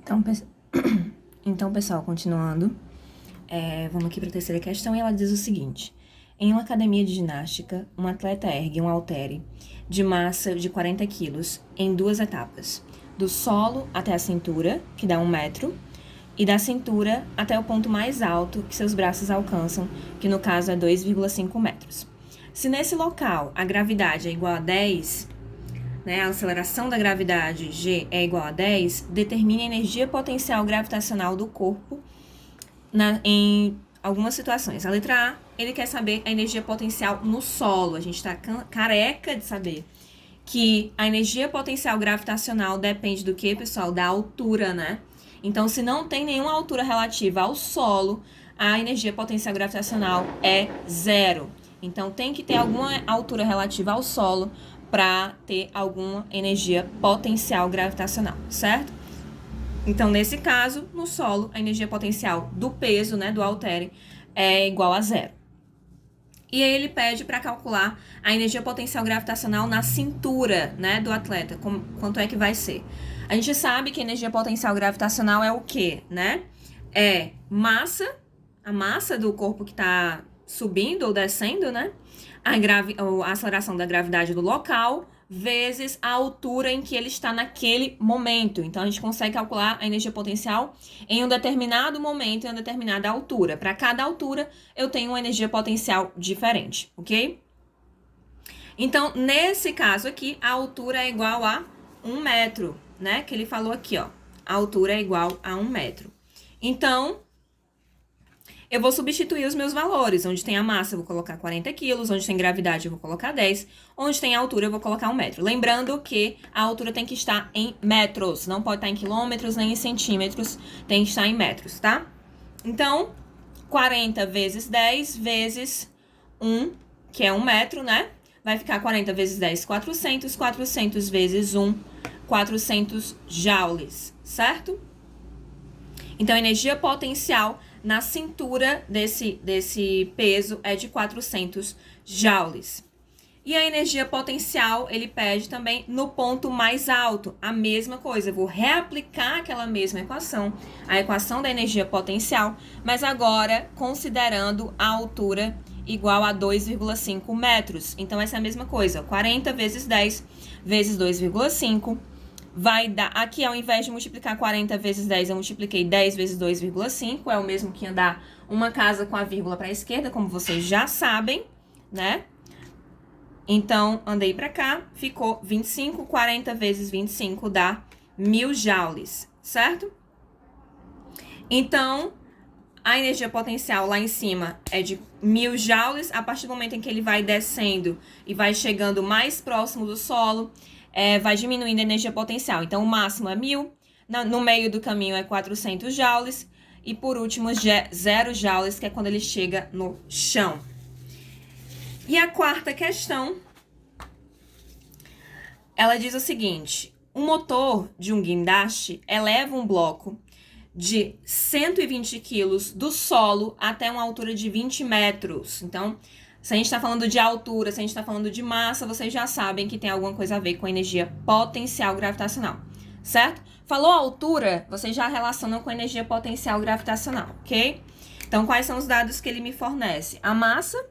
Então, então pessoal, continuando, vamos aqui para a terceira questão e ela diz o seguinte. Em uma academia de ginástica, um atleta ergue um haltere de massa de 40 quilos em 2 etapas, do solo até a cintura, que dá 1 metro, e da cintura até o ponto mais alto que seus braços alcançam, que no caso é 2,5 metros. Se nesse local a gravidade é igual a 10, a aceleração da gravidade G é igual a 10, determine a energia potencial gravitacional do corpo em algumas situações. A letra A, ele quer saber a energia potencial no solo. A gente está careca de saber que a energia potencial gravitacional depende do que, pessoal? Da altura, né? Então, se não tem nenhuma altura relativa ao solo, a energia potencial gravitacional é 0. Então, tem que ter alguma altura relativa ao solo para ter alguma energia potencial gravitacional, certo? Então, nesse caso, no solo, a energia potencial do peso, do haltere, é igual a 0. E aí ele pede para calcular a energia potencial gravitacional na cintura, do atleta, quanto é que vai ser. A gente sabe que a energia potencial gravitacional é o quê, É massa, a massa do corpo que está subindo ou descendo, a aceleração da gravidade do local, vezes a altura em que ele está naquele momento. Então, a gente consegue calcular a energia potencial em um determinado momento, em uma determinada altura. Para cada altura, eu tenho uma energia potencial diferente, ok? Então, nesse caso aqui, a altura é igual a 1 metro, que ele falou aqui, ó. A altura é igual a 1 metro. Então, eu vou substituir os meus valores. Onde tem a massa, eu vou colocar 40 quilos. Onde tem gravidade, eu vou colocar 10. Onde tem a altura, eu vou colocar 1 metro. Lembrando que a altura tem que estar em metros. Não pode estar em quilômetros, nem em centímetros. Tem que estar em metros, tá? Então, 40 vezes 10 vezes 1, que é 1 metro, Vai ficar 40 vezes 10, 400. 400 vezes 1, 400 joules, certo? Então, a energia potencial na cintura desse peso é de 400 joules. E a energia potencial, ele pede também no ponto mais alto. A mesma coisa, eu vou reaplicar aquela mesma equação, a equação da energia potencial, mas agora considerando a altura igual a 2,5 metros. Então, essa é a mesma coisa, 40 vezes 10 vezes 2,5 vai dar, aqui ao invés de multiplicar 40 vezes 10, eu multipliquei 10 vezes 2,5, é o mesmo que andar uma casa com a vírgula para a esquerda, como vocês já sabem, Então, andei para cá, ficou 25, 40 vezes 25 dá 1000 joules, certo? Então, a energia potencial lá em cima é de 1000 joules, a partir do momento em que ele vai descendo e vai chegando mais próximo do solo, vai diminuindo a energia potencial. Então, o máximo é 1000, no meio do caminho é 400 joules, e por último, 0 joules, que é quando ele chega no chão. E a quarta questão, ela diz o seguinte: um motor de um guindaste eleva um bloco de 120 quilos do solo até uma altura de 20 metros. Então, se a gente está falando de altura, se a gente está falando de massa, vocês já sabem que tem alguma coisa a ver com energia potencial gravitacional, certo? Falou altura, vocês já relacionam com energia potencial gravitacional, ok? Então, quais são os dados que ele me fornece? A massa,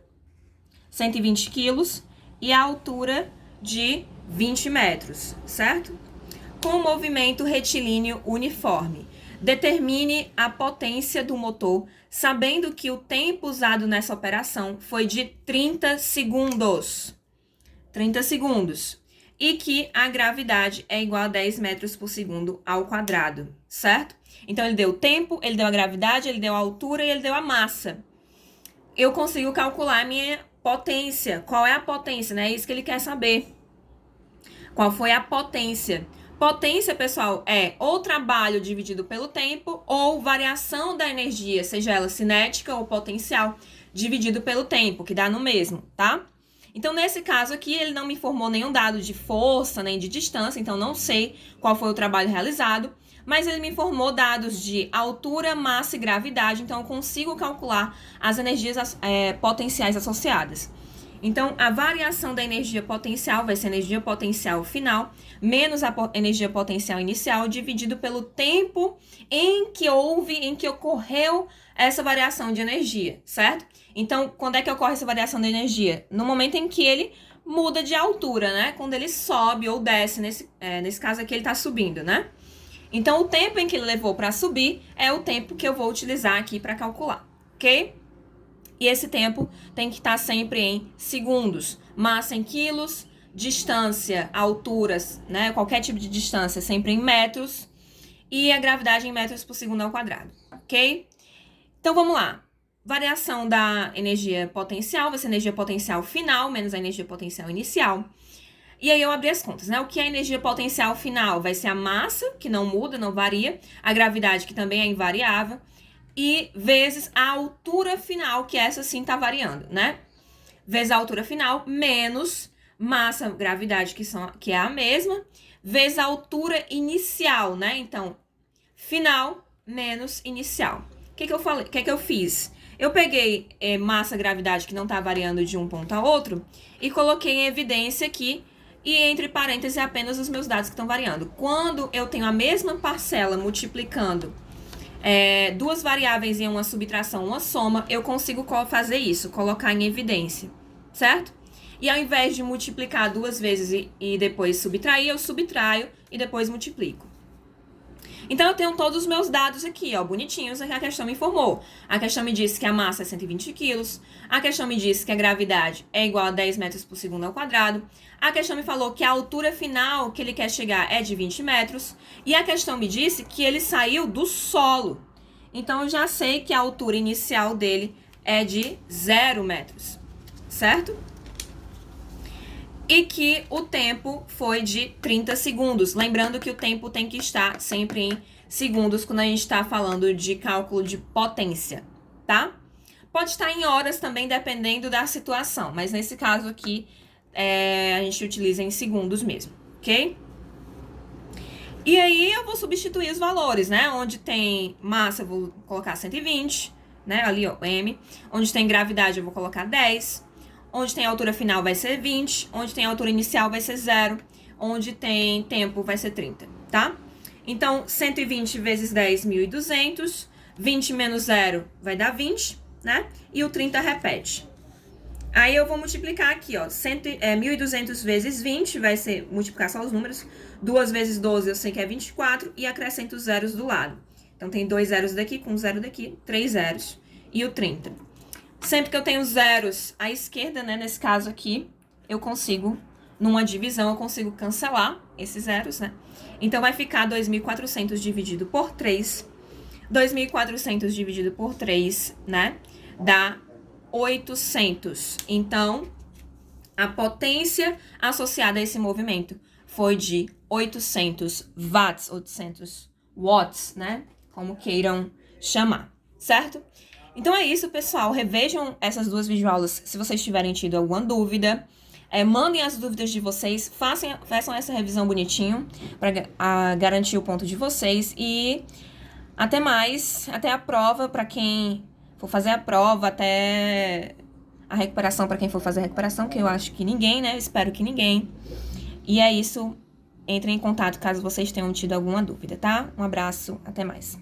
120 quilos, e a altura de 20 metros, certo? Com o movimento retilíneo uniforme. Determine a potência do motor, sabendo que o tempo usado nessa operação foi de 30 segundos. 30 segundos. E que a gravidade é igual a 10 metros por segundo ao quadrado, certo? Então, ele deu o tempo, ele deu a gravidade, ele deu a altura e ele deu a massa. Eu consigo calcular a minha potência. Qual é a potência, É isso que ele quer saber. Qual foi a potência? Potência, pessoal, é ou trabalho dividido pelo tempo ou variação da energia, seja ela cinética ou potencial, dividido pelo tempo, que dá no mesmo, tá? Então, nesse caso aqui, ele não me informou nenhum dado de força, nem de distância, então não sei qual foi o trabalho realizado, mas ele me informou dados de altura, massa e gravidade, então eu consigo calcular as energias potenciais associadas. Então, a variação da energia potencial vai ser a energia potencial final menos a energia potencial inicial dividido pelo tempo em que ocorreu essa variação de energia, certo? Então, quando é que ocorre essa variação de energia? No momento em que ele muda de altura, né? Quando ele sobe ou desce, nesse caso aqui ele está subindo, né? Então, o tempo em que ele levou para subir é o tempo que eu vou utilizar aqui para calcular, ok? E esse tempo tem que estar sempre em segundos. Massa em quilos, distância, alturas, né? Qualquer tipo de distância sempre em metros. E a gravidade em metros por segundo ao quadrado, ok? Então, vamos lá. Variação da energia potencial vai ser a energia potencial final menos a energia potencial inicial. E aí eu abri as contas, né? O que é a energia potencial final? Vai ser a massa, que não muda, não varia, a gravidade, que também é invariável, e vezes a altura final, que essa sim tá variando, né? Vezes a altura final, menos massa, gravidade, que é a mesma, vezes a altura inicial, né? Então, final menos inicial. O que eu falei? O que eu fiz? Eu peguei massa, gravidade, que não tá variando de um ponto a outro, e coloquei em evidência aqui, e entre parênteses apenas os meus dados que estão variando. Quando eu tenho a mesma parcela multiplicando duas variáveis em uma subtração, uma soma, eu consigo fazer isso, colocar em evidência, certo? E ao invés de multiplicar duas vezes e depois subtrair, eu subtraio e depois multiplico. Então, eu tenho todos os meus dados aqui, ó, bonitinhos, que a questão me informou. A questão me disse que a massa é 120 quilos. A questão me disse que a gravidade é igual a 10 metros por segundo ao quadrado. A questão me falou que a altura final que ele quer chegar é de 20 metros. E a questão me disse que ele saiu do solo. Então, eu já sei que a altura inicial dele é de 0 metros, certo? E que o tempo foi de 30 segundos. Lembrando que o tempo tem que estar sempre em segundos quando a gente está falando de cálculo de potência, tá? Pode estar em horas também, dependendo da situação. Mas nesse caso aqui, a gente utiliza em segundos mesmo, ok? E aí eu vou substituir os valores, né? Onde tem massa, eu vou colocar 120, né? Ali, ó, M. Onde tem gravidade, eu vou colocar 10. Onde tem altura final vai ser 20, onde tem altura inicial vai ser 0, onde tem tempo vai ser 30, tá? Então, 120 vezes 10, 1.200, 20 menos 0 vai dar 20, né? E o 30 repete. Aí eu vou multiplicar aqui, ó, 1.200 vezes 20 vai ser, multiplicar só os números, 2 vezes 12 eu sei que é 24 e acrescento os zeros do lado. Então, tem 2 zeros daqui com 0 daqui, 3 zeros e o 30. Sempre que eu tenho zeros à esquerda, né, nesse caso aqui, eu consigo, numa divisão, eu consigo cancelar esses zeros, né? Então, vai ficar 2.400 dividido por 3. 2.400 dividido por 3, né, dá 800. Então, a potência associada a esse movimento foi de 800 watts, 800 watts, né, como queiram chamar, certo? Então é isso, pessoal. Revejam essas duas videoaulas se vocês tiverem tido alguma dúvida. Mandem as dúvidas de vocês, façam essa revisão bonitinho para garantir o ponto de vocês. E até mais, até a prova para quem for fazer a prova, até a recuperação para quem for fazer a recuperação, que eu acho que ninguém, né? Eu espero que ninguém. E é isso. Entrem em contato caso vocês tenham tido alguma dúvida, tá? Um abraço, até mais.